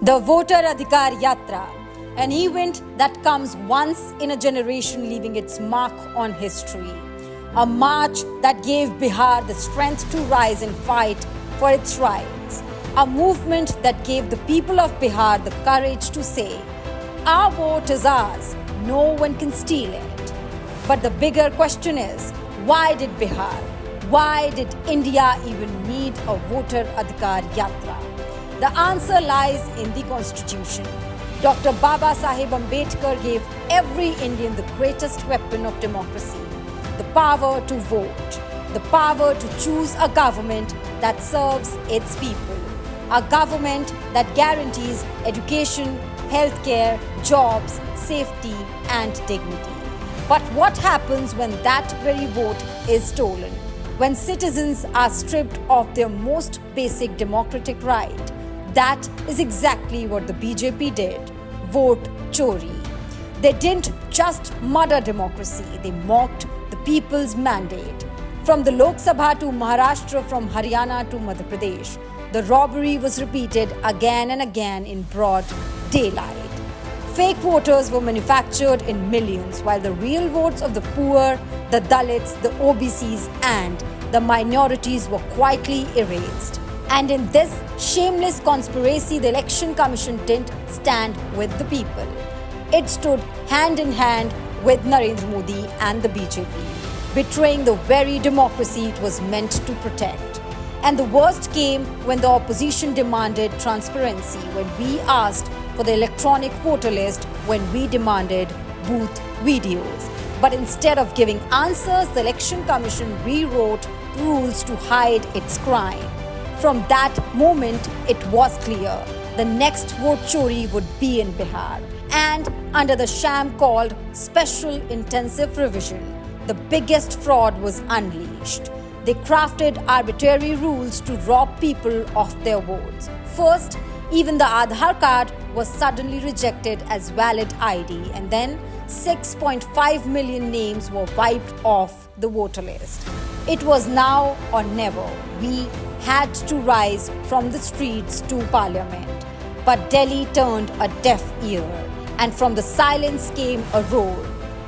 The Voter Adhikar Yatra, an event that comes once in a generation, leaving its mark on history. A march that gave Bihar the strength to rise and fight for its rights. A movement that gave the people of Bihar the courage to say, "Our vote is ours, no one can steal it." But the bigger question is, why did Bihar, why did India even need a Voter Adhikar Yatra? The answer lies in the Constitution. Dr. Baba Saheb Ambedkar gave every Indian the greatest weapon of democracy, the power to vote, the power to choose a government that serves its people, a government that guarantees education, healthcare, jobs, safety, and dignity. But what happens when that very vote is stolen? When citizens are stripped of their most basic democratic right? That is exactly what the BJP did. Vote chori. They didn't just murder democracy, they mocked the people's mandate. From the Lok Sabha to Maharashtra, from Haryana to Madhya Pradesh, the robbery was repeated again and again in broad daylight. Fake voters were manufactured in millions, while the real votes of the poor, the Dalits, the OBCs, and the minorities were quietly erased. And in this shameless conspiracy, the Election Commission didn't stand with the people. It stood hand in hand with Narendra Modi and the BJP, betraying the very democracy it was meant to protect. And the worst came when the opposition demanded transparency, when we asked for the electronic voter list, when we demanded booth videos. But instead of giving answers, the Election Commission rewrote rules to hide its crime. From that moment, it was clear the next vote chori would be in Bihar. And under the sham called Special Intensive Revision, the biggest fraud was unleashed. They crafted arbitrary rules to rob people of their votes. First, even the Aadhaar card was suddenly rejected as valid ID, and then 6.5 million names were wiped off the voter list. It was now or never. We had to rise from the streets to parliament. But Delhi turned a deaf ear, and from the silence came a roar,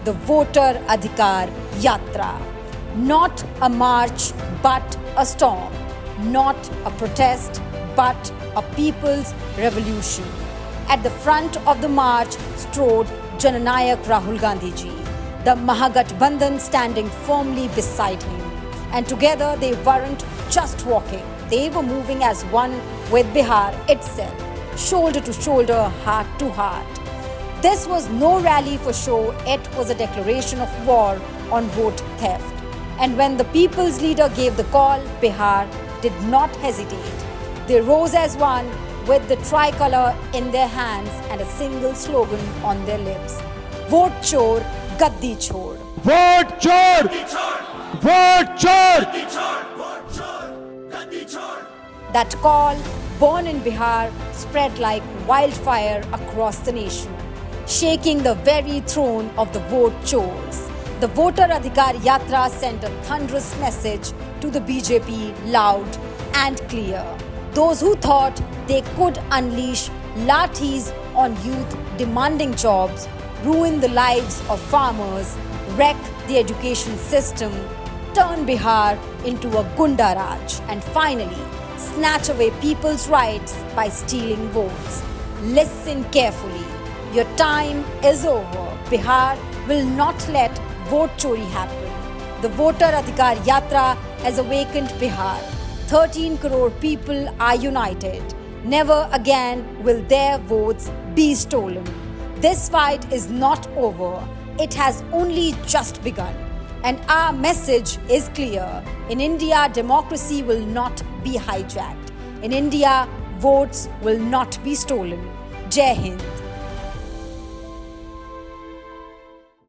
the Voter Adhikar Yatra. Not a march, but a storm. Not a protest, but a people's revolution. At the front of the march strode Jananayak Rahul Gandhi ji, the Mahagathbandhan standing firmly beside him. And together they weren't just walking, they were moving as one with Bihar itself, shoulder to shoulder, heart to heart. This was no rally for show, it was a declaration of war on vote theft. And when the people's leader gave the call, Bihar did not hesitate. They rose as one with the tricolour in their hands and a single slogan on their lips: Vote chor, gaddi chhod. Vote chor! Vote chor! That call, born in Bihar, spread like wildfire across the nation, shaking the very throne of the vote chors. The Voter Adhikar Yatra sent a thunderous message to the BJP, loud and clear. Those who thought they could unleash lathis on youth demanding jobs, ruin the lives of farmers, wreck the education system, turn Bihar into a Gunda Raj, and finally snatch away people's rights by stealing votes. Listen carefully. Your time is over. Bihar will not let vote chori happen. The Voter Adhikar Yatra has awakened Bihar. 13 crore people are united. Never again will their votes be stolen. This fight is not over. It has only just begun. And our message is clear. In India, democracy will not be hijacked. In India, votes will not be stolen. Jai Hind.